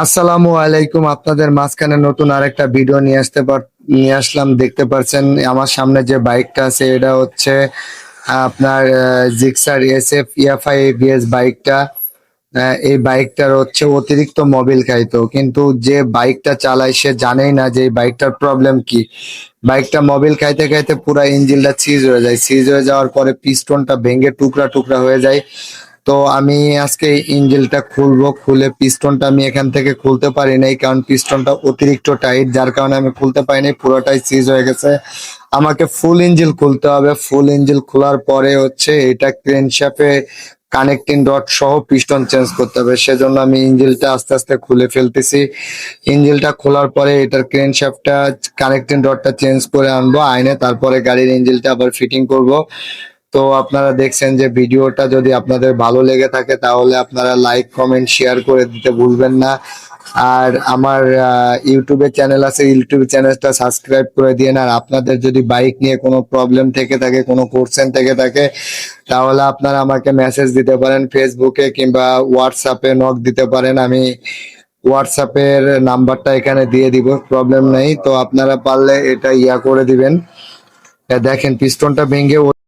আসসালামু আলাইকুম। আপনাদের মাঝখানে নতুন আরেকটা ভিডিও নিয়ে আসলাম। দেখতে পাচ্ছেন আমার সামনে যে বাইকটা আছে এটা হচ্ছে আপনার জিক্সার এসএফ ইএফআই এবিএস বাইকটা। এই বাইকটার হচ্ছে অতিরিক্ত মোবিল খাইতো, কিন্তু যে বাইকটা চালায় সে জানেই না যে এই বাইকটার প্রবলেম কি। বাইকটা মোবিল খাইতে খাইতে পুরো ইঞ্জিনটা সিজ হয়ে যায়। সিজ হয়ে যাওয়ার পরে পিস্টনটা ভেঙে টুকরা টুকরা হয়ে যায়। তো আমি আজকে ইঞ্জিনটা খুলবো, খুলে পিস্টনটা আমি এখান থেকে খুলতে পারি নাই, কারণ পিস্টনটা অতিরিক্ত টাইট, যার কারণে আমি খুলতে পারিনি, পুরোটাই সিজ হয়ে গেছে। আমাকে ফুল ইঞ্জিন খুলতে হবে। ফুল ইঞ্জিন খোলার পরে হচ্ছে এটা ক্রেনশ্যাফটে কানেক্টিং রড সহ পিস্টন চেঞ্জ করতে হবে। সেজন্য আমি ইঞ্জিনটা আস্তে আস্তে খুলে ফেলতেছি। ইঞ্জিনটা খোলার পরে এটার ক্রেনশ্যাফটটা কানেক্টিং রডটা চেঞ্জ করে আনবো আইনে, তারপরে গাড়ির ইঞ্জিনটা আবার ফিটিং করব। তো আপনারা দেখছেন যে ভিডিওটা যদি আপনাদের ভালো লেগে থাকে তাহলে আপনারা লাইক কমেন্ট শেয়ার করে দিতে ভুলবেন না। আর আমার ইউটিউবে চ্যানেল আছে, ইউটিউব চ্যানেলটা সাবস্ক্রাইব করে দিয়ে। আর আপনাদের যদি বাইক নিয়ে কোনো প্রবলেম থেকে থাকে, কোনো কোশ্চেন থেকে থাকে, তাহলে আপনারা আমাকে মেসেজ দিতে পারেন ফেসবুকে কিংবা হোয়াটসঅ্যাপে নক দিতে পারেন। আমি হোয়াটসঅ্যাপের নাম্বারটা এখানে দিয়ে দিব, প্রবলেম নেই। তো আপনারা পারলে এটা করে দিবেন। দেখেন পিস্টনটা ভেঙে